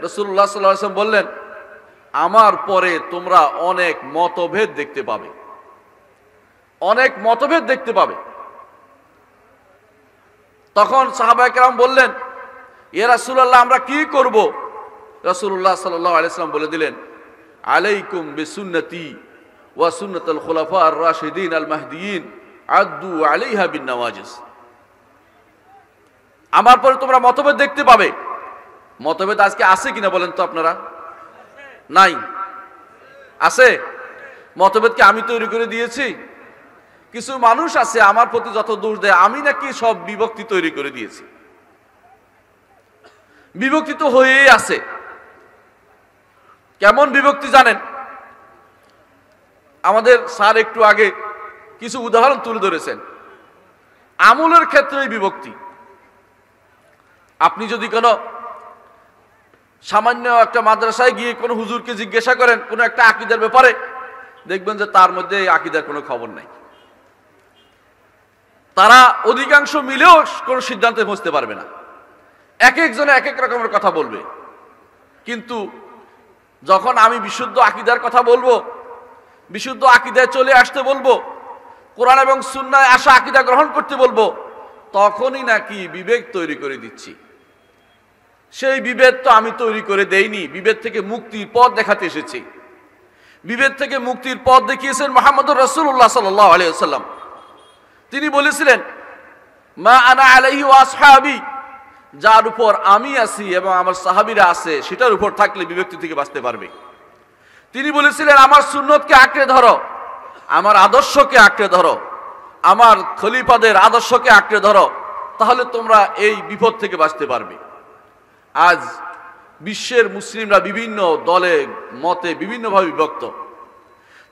রাসূলুল্লাহ সাল্লাল্লাহু আলাইহি ওয়াসাল্লাম বললেন, আমার পরে তোমরা অনেক মতভেদ দেখতে পাবে, অনেক মতভেদ দেখতে পাবে। তখন সাহাবায়ে কেরাম বললেন, ইয়া রাসূলুল্লাহ আমরা কি করব? রাসূলুল্লাহ সাল্লাল্লাহু আলাইহি ওয়াসাল্লাম বলে দিলেন, আলাইকুম বিসুন্নতি ওয়া সুন্নাতুল খুলাফা আর রাশিদিন আল মাহদিয়িন আদু আলাইহা বিন নওয়াজিস। আমার পরে তোমরা মতভেদ দেখতে পাবে। মতভেদ আজকে আছে কিনা বলেন তো আপনারা? নাই। আছে? মতভেদ কি আমি তৈরি করে দিয়েছি? কিছু মানুষ আছে আমার প্রতি যত দোষ দেয়, আমি নাকি সব বিভক্তি তৈরি করে দিয়েছি। বিভক্তি তো হয়েই আছে। কেমন বিভক্তি জানেন? আমাদের স্যার একটু আগে কিছু উদাহরণ তুলে ধরেছেন। আমলের ক্ষেত্রে বিভক্তি। আপনি যদি কোনো সামান্য একটা মাদ্রাসায় গিয়ে কোনো হুজুরকে জিজ্ঞাসা করেন কোনো একটা আকীদার ব্যাপারে, দেখবেন যে তার মধ্যে এই আকীদার কোনো খবর নাই। তারা অধিকাংশ মিলেও কোনো সিদ্ধান্তে পৌঁছতে পারবে না। এক একজনে এক এক রকমের কথা বলবে। কিন্তু যখন আমি বিশুদ্ধ আকীদার কথা বলবো, বিশুদ্ধ আকীদায় চলে আসতে বলবো, কোরআন এবং সুন্নায় আসা আকীদা গ্রহণ করতে বলবো, তখনই নাকি বিভেদ তৈরি করে দিচ্ছি। সেই বিভেদ তো আমি তৈরি করে দেইনি, বিভেদ থেকে মুক্তির পথ দেখাতে এসেছি। বিভেদ থেকে মুক্তির পথ দেখিয়েছেন মুহাম্মদুর রাসূলুল্লাহ সাল্লাল্লাহু আলাইহি ওয়াসাল্লাম। তিনি বলেছিলেন, মা আনা আলাইহি ওয়া আসহাবি, যার উপর আমি আছি এবং আমার সাহাবীরা আছে সেটার উপর থাকলে বিভক্তি থেকে বাঁচতে পারবে। তিনি বলেছিলেন, আমার সুন্নতকে আঁকড়ে ধরো, আমার আদর্শকে আঁকড়ে ধরো, আমার খলিফাদের আদর্শকে আঁকড়ে ধরো, তাহলে তোমরা এই বিপদ থেকে বাঁচতে পারবে। আজ বিশ্বের মুসলিমরা বিভিন্ন দলে মতে বিভিন্নভাবে বিভক্ত।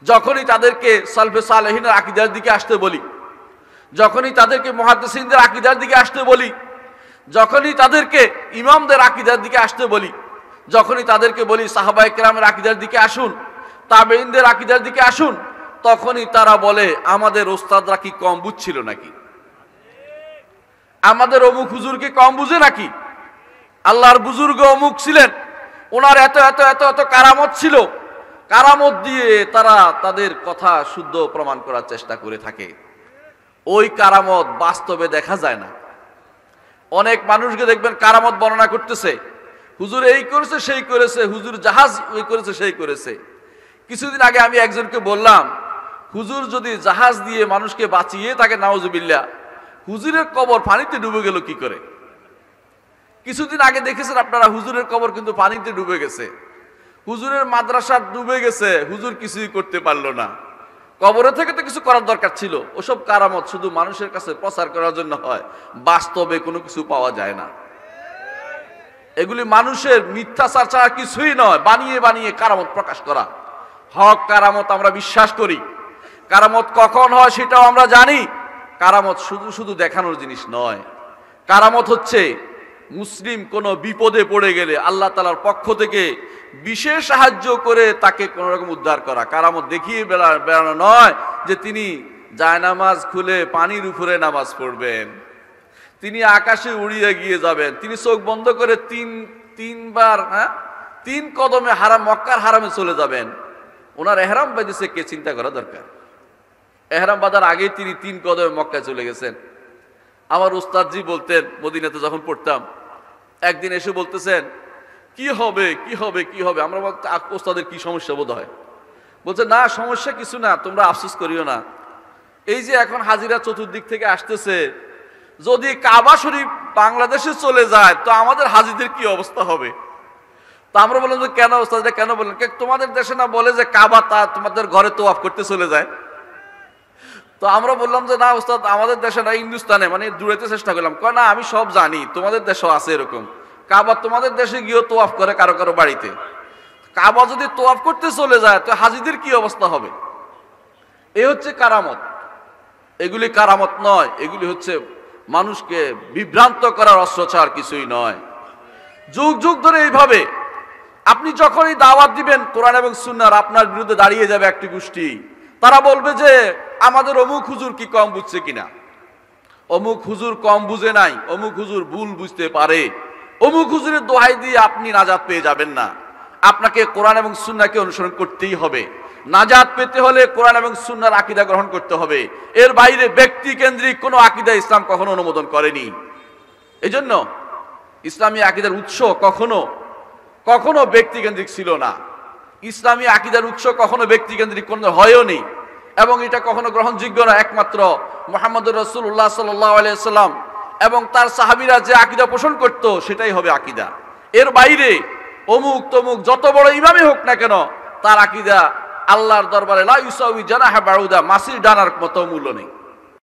যখনই তাদেরকে সালফে সালেহিনের আকীদার দিকে আসতে বলি, যখনই তাদেরকে মুহাদ্দিসিনদের আকীদার দিকে আসতে বলি, যখনই তাদেরকে ইমামদের আকীদার দিকে আসতে বলি, যখনই তাদেরকে বলি সাহাবায়ে কেরামের আকীদার দিকে আসুন, তাবেঈনদের আকীদার দিকে আসুন, তখনই তারা বলে আমাদের ওস্তাদরা কি কম বুঝছিল নাকি? আমাদের অমুক হুজুর কি কম বুঝে নাকি? আল্লাহর বুজুর্গ অমুক ছিলেন, ওনার এত এত এত এত কারামত ছিল। কারামত দিয়ে তারা তাদের কথা শুদ্ধ প্রমাণ করার চেষ্টা করে থাকে। ওই কারামত বাস্তবে দেখা যায় না। অনেক মানুষকে দেখবেন কারামত বর্ণনা করতেছে, হুজুর এই করেছে সেই করেছে, হুজুর জাহাজ ওই করেছে সেই করেছে। কিছুদিন আগে আমি একজনকে বললাম, হুজুর যদি জাহাজ দিয়ে মানুষকে বাঁচিয়ে তাকে নাউজুবিল্লাহ, হুজুরের কবর পানিতে ডুবে গেল কি করে? কিছুদিন আগে দেখেছেন আপনারা, হুজুরের কবর কিন্তু পানিতে ডুবে গেছে। হুজুরের মাদ্রাসা ডুবে গেছে, হুজুর কিছুই করতে পারলো না। কবরে থেকে তো কিছু করার দরকার ছিল। ওসব কারামত শুধু মানুষের কাছে প্রচার করার জন্য হয়, বাস্তবে কোনো কিছু পাওয়া যায় না। এগুলি মানুষের মিথ্যাচার ছাড়া কিছুই নয়, বানিয়ে বানিয়ে কারামত প্রকাশ করা। হক কারামত আমরা বিশ্বাস করি। কারামত কখন হয় সেটাও আমরা জানি। কারামত শুধু শুধু দেখানোর জিনিস নয়। কারামত হচ্ছে মুসলিম কোনো বিপদে পড়ে গেলে আল্লাহ তাআলার পক্ষ থেকে বিশেষ সাহায্য করে তাকে কোনো রকম উদ্ধার করা। কারামত দেখিয়ে বেড়ানো নয় যে তিনি জায়নামাজ খুলে পানির উপরে নামাজ পড়বেন, তিনি আকাশে উড়িয়ে গিয়ে যাবেন, তিনি চোখ বন্ধ করে তিনবার 3 কদমে মক্কার হারামে চলে যাবেন। ওনার এহরাম বাঁধেছে কে? চিন্তা করা দরকার। এহরাম বাঁধার আগেই তিনি 3 কদমে মক্কায় চলে গেছেন। আমার উস্তাদজি বলতেন, মদিনাতে যখন পড়তাম, একদিন এসে বলতেছেন, কি হবে কি হবে কি হবে? আমরা বলতে, উস্তাদের কি সমস্যা বোধ হয়? বলছে, না সমস্যা কিছু না, তোমরা আফসোস করিও না। এই যে এখন হাজিরা চতুর্দিক থেকে আসতেছে, যদি কাবা শরীফ বাংলাদেশে চলে যায় তো আমাদের হাজিদের কি অবস্থা হবে? তা আমরা বললাম যে কেন উস্তাদ, কেন বললেন? তোমাদের দেশে না বলে যে কাবা তা তোমাদের ঘরে তোয়াফ করতে চলে যায়? তো আমরা বললাম যে না উস্তাদ, আমাদের দেশে না, হিন্দুস্তানে, মানে দূরাইতে চেষ্টা করলাম। কয় না, আমি সব জানি, তোমাদের দেশেও আছে এরকম। কাবা তোমাদের দেশে গিয়েও তোয়াফ করে কারো কারো বাড়িতে। কাবা যদি তোয়াফ করতে চলে যায় তো হাজিদের কি অবস্থা হবে? এই হচ্ছে কারামত। এগুলি কারামত নয়, এগুলি হচ্ছে মানুষকে বিভ্রান্ত করার অস্ত্র ছাড়া কিছুই নয়। যুগ যুগ ধরে এইভাবে আপনি যখনই দাওয়াত দিবেন কোরআন এবং সুন্নাহর, আপনার বিরুদ্ধে দাঁড়িয়ে যাবে একটি গোষ্ঠী। তারা বলবে যে আমাদের অমুক হুজুর কি কম বুঝছে কিনা, অমুক হুজুর কম বুঝে নাই, অমুক হুজুর ভুল বুঝতে পারে। অমুক হুজুরের দোহাই দিয়ে আপনি নাজাত পেয়ে যাবেন না। আপনাকে কোরআন এবং সুন্নাহকে অনুসরণ করতেই হবে। নাজাত পেতে হলে কোরআন এবং সুন্নাহর আকীদা গ্রহণ করতে হবে। এর বাইরে ব্যক্তি কেন্দ্রিক কোনো আকীদা ইসলাম কখনো অনুমোদন করেনি। এজন্য ইসলামী আকীদার উৎস কখনো ব্যক্তি কেন্দ্রিক ছিল না। ইসলামী আকীদার উৎস কখনো ব্যক্তি কেন্দ্রিক কোনো হয়ও নি, এবং এটা কখনো গ্রহণযোগ্য না। একমাত্র মুহাম্মদুর রাসূলুল্লাহ সাল্লাল্লাহু আলাইহি সাল্লাম এবং তার সাহাবীরা যে আকীদা পোষণ করত সেটাই হবে আকীদা। এর বাইরে অমুক তমুক যত বড় ইমামই হোক না কেন, তার আকীদা আল্লাহর দরবারে লা ইউসাউই জানাহা বাউদা, মাছির ডানার মতো মূল্য নেই।